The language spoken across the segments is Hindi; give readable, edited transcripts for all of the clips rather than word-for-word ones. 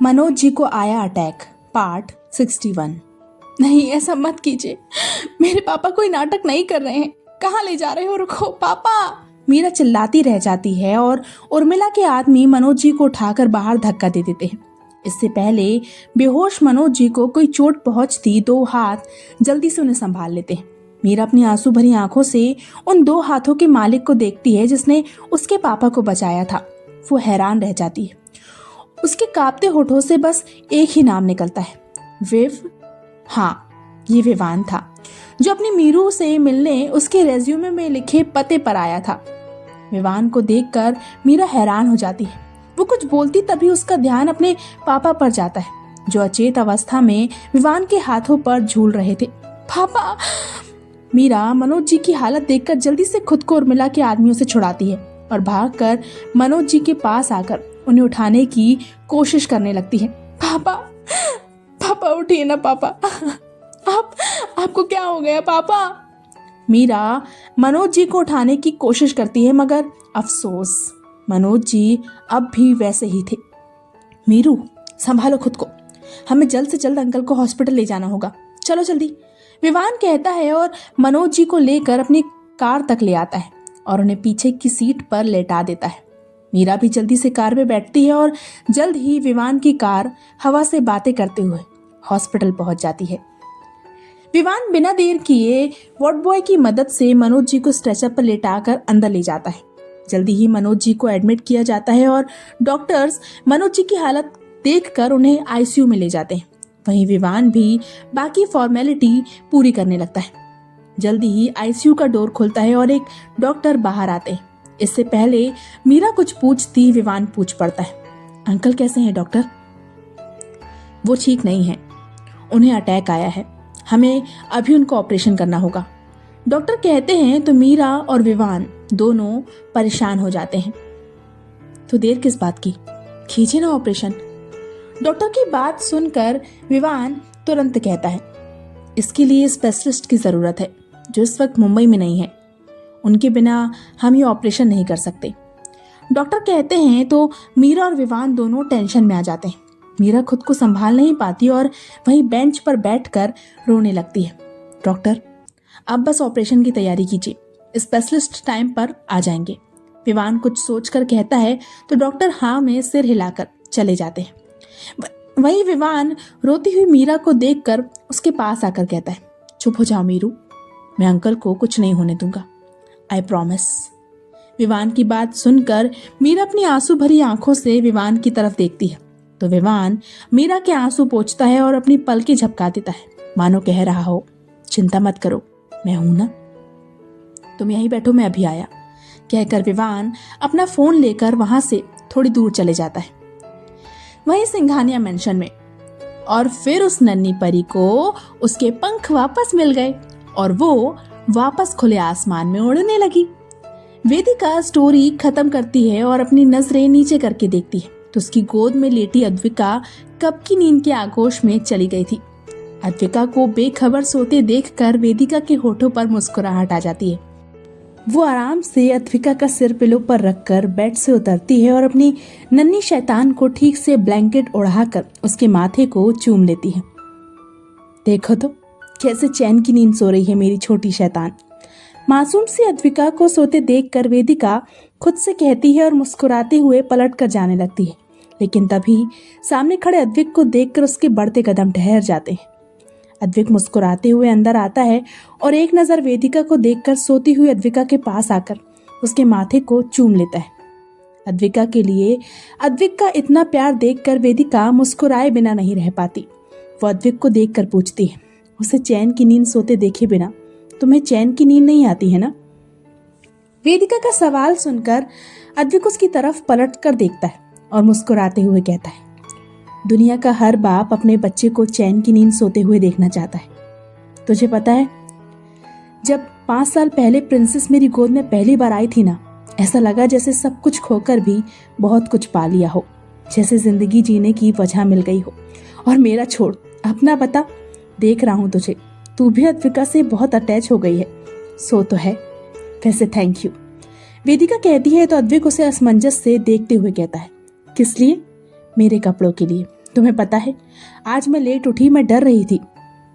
मनोज जी को आया अटैक, पार्ट 61। नहीं, ऐसा मत कीजिए, मेरे पापा कोई नाटक नहीं कर रहे हैं। कहाँ ले जा रहे हो? रुको पापा। मीरा चिल्लाती रह जाती है और उर्मिला के आदमी मनोज जी को उठाकर बाहर धक्का दे देते हैं। इससे पहले बेहोश मनोज जी को कोई चोट पहुंचती, दो हाथ जल्दी से उन्हें संभाल लेते हैं। मीरा अपनी आंसू भरी आंखों से उन दो हाथों के मालिक को देखती है जिसने उसके पापा को बचाया था। वो हैरान रह जाती है। उसके कांपते होठों से बस एक ही नाम निकलता है, विव। हाँ, ये विवान था जो अपनी मीरू से मिलने उसके रेज्यूमे में लिखे पते पर आया था। विवान को देखकर मीरा हैरान हो जाती है। वो कुछ बोलती तभी उसका ध्यान अपने पापा पर जाता है जो अचेत अवस्था में विवान के हाथों पर झूल रहे थे। पापा! मीरा मनोज जी की हालत देखकर जल्दी से खुद को उर्मिला के आदमियों से छुड़ाती है और भागकर मनोज जी के पास आकर उन्हें उठाने की कोशिश करने लगती है। पापा, पापा उठिए ना पापा। आपको क्या हो गया पापा? मीरा मनोज जी को उठाने की कोशिश करती है मगर अफसोस, मनोज जी अब भी वैसे ही थे। मीरू, संभालो खुद को, हमें जल्द से जल्द अंकल को हॉस्पिटल ले जाना होगा, चलो जल्दी। विवान कहता है और मनोज जी को लेकर अपनी कार तक ले आता है और उन्हें पीछे की सीट पर लेटा देता है। मीरा भी जल्दी से कार में बैठती है और जल्द ही विवान की कार हवा से बातें करते हुए हॉस्पिटल पहुंच जाती है। विवान बिना देर किए वार्ड बॉय की मदद से मनोज जी को स्ट्रेचर पर लेटाकर अंदर ले जाता है। जल्दी ही मनोज जी को एडमिट किया जाता है और डॉक्टर्स मनोज जी की हालत देखकर उन्हें आईसीयू में ले जाते हैं। वहीं विवान भी बाकी फॉर्मेलिटी पूरी करने लगता है। जल्दी ही आईसीयू का डोर खुलता है और एक डॉक्टर बाहर आते हैं। इससे पहले मीरा कुछ पूछती, विवान पूछ पड़ता है, अंकल कैसे हैं डॉक्टर? वो ठीक नहीं है, उन्हें अटैक आया है, हमें अभी उनको ऑपरेशन करना होगा, डॉक्टर कहते हैं। तो मीरा और विवान दोनों परेशान हो जाते हैं। तो देर किस बात की, कीजिए ना ऑपरेशन। डॉक्टर की बात सुनकर विवान तुरंत कहता है, इसके लिए स्पेशलिस्ट की जरूरत है जो इस वक्त मुंबई में नहीं है, उनके बिना हम ये ऑपरेशन नहीं कर सकते, डॉक्टर कहते हैं। तो मीरा और विवान दोनों टेंशन में आ जाते हैं। मीरा खुद को संभाल नहीं पाती और वहीं बेंच पर बैठकर रोने लगती है। डॉक्टर, अब बस ऑपरेशन की तैयारी कीजिए, स्पेशलिस्ट टाइम पर आ जाएंगे। विवान कुछ सोचकर कहता है तो डॉक्टर हाँ में सिर हिलाकर चले जाते हैं। वहीं विवान रोती हुई मीरा को देखकर उसके पास आकर कहता है, चुप हो जाओ मीरू, मैं अंकल को कुछ नहीं होने दूंगा, आई प्रॉमिस। विवान की बात सुनकर मीरा अपनी आंसू भरी आंखों से विवान की तरफ देखती है तो विवान मीरा के आंसू पोंछता है और अपनी पलकें झपका देता है, मानो कह रहा हो, चिंता मत करो, मैं हूं ना, तुम यहीं बैठो, मैं अभी आया। कहकर विवान अपना फोन लेकर वहां से थोड़ी दूर चले जाता है। वहीं सिंघानिया मेंशन में और फिर उस नन्ही परी को उसके पंख वापस मिल गए और वो वापस खुले आसमान में उड़ने लगी। वेदिका स्टोरी खत्म करती है और अपनी नजरें नीचे करके देखती है तो उसकी गोद में लेटी अद्विका कब की नींद के आगोश में चली गई थी। अद्विका को बेखबर सोते देखकर वेदिका के होठों पर मुस्कुराहट आ जाती है। वो आराम से अद्विका का सिर पिलो पर रखकर बेड से उतरती है और अपनी नन्ही शैतान को ठीक से ब्लैंकेट ओढ़ाकर उसके माथे को चूम लेती है। देखो तो कैसे चैन की नींद सो रही है मेरी छोटी शैतान। मासूम सी अद्विका को सोते देखकर वेदिका खुद से कहती है और मुस्कुराते हुए पलट कर जाने लगती है, लेकिन तभी सामने खड़े अद्विक को देखकर उसके बढ़ते कदम ठहर जाते हैं। अद्विक मुस्कुराते हुए अंदर आता है और एक नजर वेदिका को देखकर सोती हुई अद्विका के पास आकर उसके माथे को चूम लेता है। अद्विका के लिए अद्विक का इतना प्यार देखकर वेदिका मुस्कुराए बिना नहीं रह पाती। वो अद्विक को देखकर पूछती है, उसे चैन की नींद सोते देखे बिना तुम्हें चैन की नींद नहीं आती है ना? वेदिका का सवाल सुनकर अद्विक उसकी तरफ पलट कर देखता है और मुस्कुराते हुए कहता है, दुनिया का हर बाप अपने बच्चे को चैन की नींद सोते हुए देखना चाहता है। तुझे पता है, जब 5 साल पहले प्रिंसेस मेरी गोद में पहली बार आई थी ना, ऐसा लगा जैसे सब कुछ खोकर भी बहुत कुछ पा लिया हो, जैसे जिंदगी जीने की वजह मिल गई हो। और मेरा छोड़, अपना बता, देख रहा हूं तुझे, तू भी अद्विका से बहुत अटैच हो गई है। सो तो है, वैसे थैंक यू। वेदिका कहती है तो अद्विक उसे असमंजस से देखते हुए कहता है, किस लिए? मेरे कपड़ों के लिए, तुम्हें पता है, आज मैं लेट उठी। मैं डर रही थी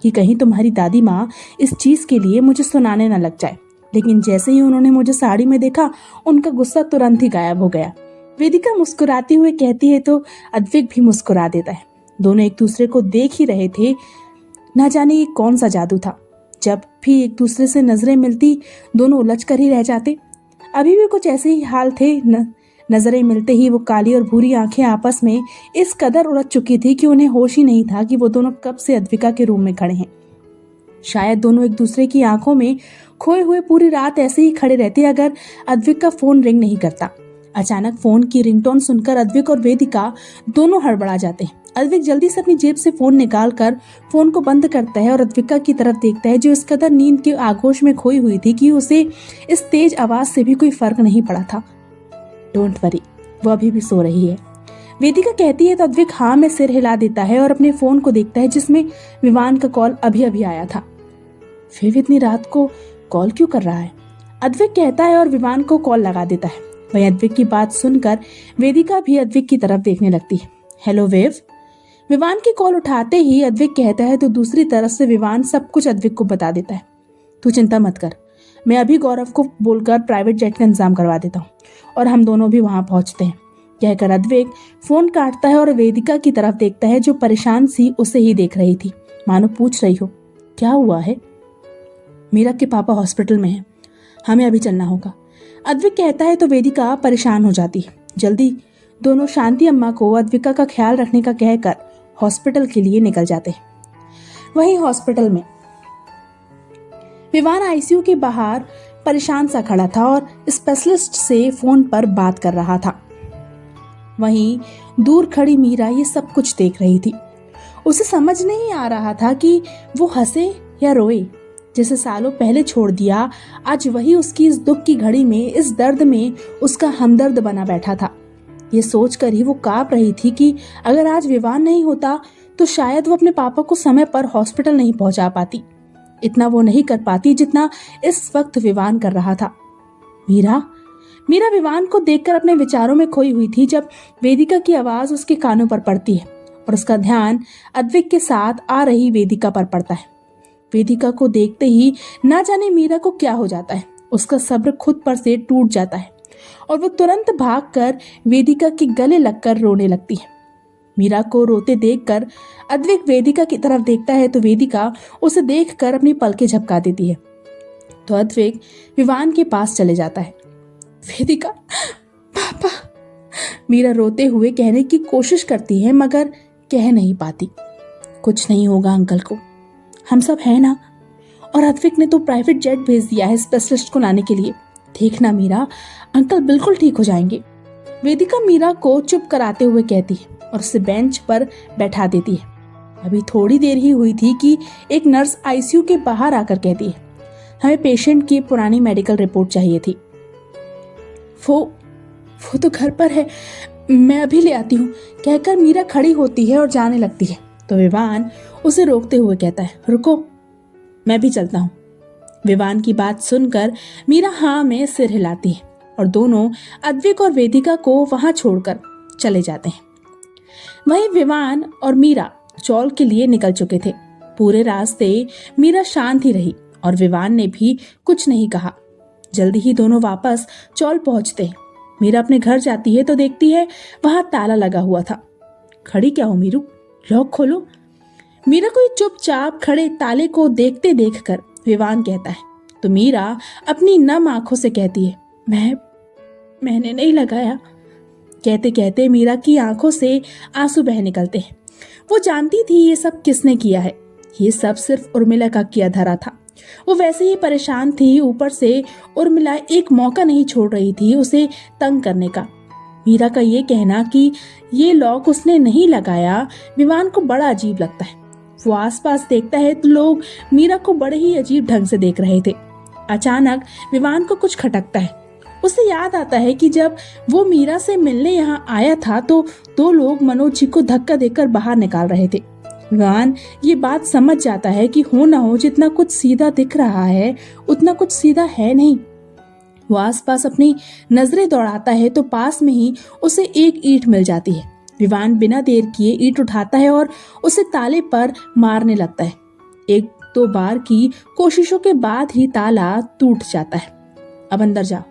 कि कहीं तुम्हारी दादी माँ इस चीज के लिए मुझे सुनाने न लग जाए, लेकिन जैसे ही उन्होंने मुझे साड़ी में देखा, उनका गुस्सा तुरंत ही गायब हो गया। वेदिका मुस्कुराती हुए कहती है तो अद्विक भी मुस्कुरा देता है। दोनों एक दूसरे को देख ही रहे थे। न जाने ये कौन सा जादू था, जब भी एक दूसरे से नजरें मिलती दोनों उलझ कर ही रह जाते। अभी भी कुछ ऐसे ही हाल थे। नजरें मिलते ही वो काली और भूरी आंखें आपस में इस कदर उलझ चुकी थी कि उन्हें होश ही नहीं था कि वो दोनों कब से अद्विका के रूम में खड़े हैं। शायद दोनों एक दूसरे की आंखों में खोए हुए पूरी रात ऐसे ही खड़े रहते अगर अद्विक का फोन रिंग नहीं करता। अचानक फोन की रिंगटोन सुनकर अद्विक और वेदिका दोनों हड़बड़ा जाते हैं। अद्विक जल्दी से अपनी जेब से फोन निकाल कर फोन को बंद करता है और अद्विका की तरफ देखता है, जो इस कदर नींद के आगोश में खोई हुई थी कि उसे इस तेज आवाज से भी कोई फर्क नहीं पड़ा था। डोंट वरी, वो अभी भी सो रही है, वेदिका कहती है तो अद्विक हाँ में सिर हिला देता है और अपने फोन को देखता है जिसमें विवान का कॉल अभी अभी आया था। फिर इतनी रात को कॉल क्यों कर रहा है, अद्विक कहता है और विवान को कॉल लगा देता है। वही अद्विक की बात सुनकर वेदिका भी अद्विक की तरफ देखने लगती है। Hello wave. विवान की कॉल उठाते ही अद्विक कहता है तो दूसरी तरफ से विवान सब कुछ अद्विक को बता देता है। तू चिंता मत कर, मैं अभी गौरव को बोलकर प्राइवेट जेट का इंतजाम करवा देता हूँ और हम दोनों भी वहां पहुंचते हैं। कहकर अद्विक फोन काटता है और वेदिका की तरफ देखता है, जो परेशान सी उसे ही देख रही थी, मानो पूछ रही हो क्या हुआ है। मीरा के पापा हॉस्पिटल में हैं, हमें अभी चलना होगा, अद्विक कहता है तो वेदिका परेशान हो जाती है। जल्दी दोनों शांति अम्मा को अद्विका का ख्याल रखने का कहकर हॉस्पिटल के लिए निकल जाते हैं। वहीं हॉस्पिटल में विवान आईसीयू के बाहर परेशान सा खड़ा था और स्पेशलिस्ट से फोन पर बात कर रहा था। वहीं दूर खड़ी मीरा ये सब कुछ देख रही थी। उसे समझ नहीं आ रहा था कि वो हंसे या रोए। जिसे सालों पहले छोड़ दिया, आज वही उसकी इस दुख की घड़ी में, इस दर्द में उसका हमदर्द बना बैठा था। ये सोचकर ही वो कांप रही थी कि अगर आज विवान नहीं होता तो शायद वो अपने पापा को समय पर हॉस्पिटल नहीं पहुंचा पाती। इतना वो नहीं कर पाती जितना इस वक्त विवान कर रहा था। मीरा विवान को देखकर अपने विचारों में खोई हुई थी जब वेदिका की आवाज उसके कानों पर पड़ती है और उसका ध्यान अद्विक के साथ आ रही वेदिका पर पड़ता है। वेदिका को देखते ही ना जाने मीरा को क्या हो जाता है। उसका सब्र खुद पर से टूट जाता है और वो तुरंत भागकर वेदिका के गले लगकर रोने लगती है। मीरा को रोते देखकर अद्विक वेदिका की तरफ देखता है तो वेदिका उसे देखकर अपनी पलकें झपका देती है। तो अद्विक विवान के पास चले जाता है। वेदिका, पापा, मीरा रोते हुए कहने की कोशिश करती है मगर कह नहीं पाती। कुछ नहीं होगा अंकल को, हम सब हैं ना, और अद्विक ने तो प्राइवेट जेट भेज दिया है स्पेशलिस्ट को लाने के लिए। देखना मीरा, अंकल बिल्कुल ठीक हो जाएंगे। वेदिका मीरा को चुप कराते हुए कहती है और उसे बेंच पर बैठा देती है। अभी थोड़ी देर ही हुई थी कि एक नर्स आईसीयू के बाहर आकर कहती है, हमें पेशेंट की पुरानी मेडिकल रिपोर्ट चाहिए थी। वो तो घर पर है, मैं अभी ले आती हूँ, कहकर मीरा खड़ी होती है और जाने लगती है। तो विवान उसे रोकते हुए कहता है, रुको, मैं भी चलता हूँ। विवान की बात सुनकर मीरा हाँ में सिर हिलाती है और दोनों अद्विक और वेदिका को वहां छोड़कर चले जाते हैं। वहीं विवान और मीरा चौल के लिए निकल चुके थे। पूरे रास्ते मीरा शांत ही रही और विवान ने भी कुछ नहीं कहा। जल्दी ही दोनों वापस चौल पहुंचते हैं। मीरा अपने घर जाती है तो देखती है वहां ताला लगा हुआ था। खड़ी क्या हो मीरू, लॉक खोलो। मीरा को चुपचाप खड़े ताले को देखते देखकर विवान कहता है तो मीरा अपनी नम आंखों से कहती है, मैंने नहीं लगाया। कहते कहते मीरा की आंखों से आंसू बह निकलते हैं। वो जानती थी ये सब किसने किया है। ये सब सिर्फ उर्मिला का किया धरा था। वो वैसे ही परेशान थी, ऊपर से उर्मिला एक मौका नहीं छोड़ रही थी उसे तंग करने का। मीरा का ये कहना कि ये लॉक उसने नहीं लगाया, विवान को बड़ा अजीब लगता है। वो आसपास देखता है तो लोग मीरा को बड़े ही अजीब ढंग से देख रहे थे। अचानक विवान को कुछ खटकता है। उसे याद आता है कि जब वो मीरा से मिलने यहाँ आया था तो दो लोग मनोज जी को धक्का देकर बाहर निकाल रहे थे। विवान ये बात समझ जाता है कि हो ना हो जितना कुछ सीधा दिख रहा है उतना कुछ सीधा है नहीं। वो आसपास अपनी नजरें दौड़ाता है तो पास में ही उसे एक ईंट मिल जाती है। विवान बिना देर किए ईंट उठाता है और उसे ताले पर मारने लगता है। एक दो बार की कोशिशों के बाद ही ताला टूट जाता है। अब अंदर जाओ।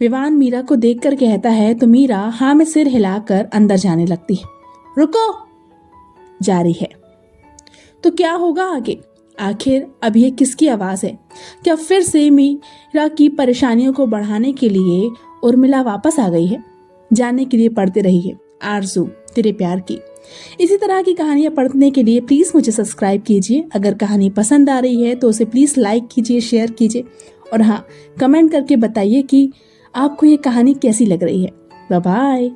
विवान मीरा को देखकर कहता है तो मीरा हाँ में सिर हिलाकर अंदर जाने लगती है। रुको जारी है। तो क्या होगा आगे? आखिर अब ये किसकी आवाज है? क्या फिर से मीरा की परेशानियों को बढ़ाने के लिए उर्मिला वापस आ गई है? जानने के लिए पढ़ते रहिए आरज़ू तेरे प्यार की। इसी तरह की कहानियां पढ़ने के लिए प्लीज मुझे सब्सक्राइब कीजिए। अगर कहानी पसंद आ रही है तो उसे प्लीज लाइक कीजिए, शेयर कीजिए और हाँ, कमेंट करके बताइए कि आपको ये कहानी कैसी लग रही है। Bye bye.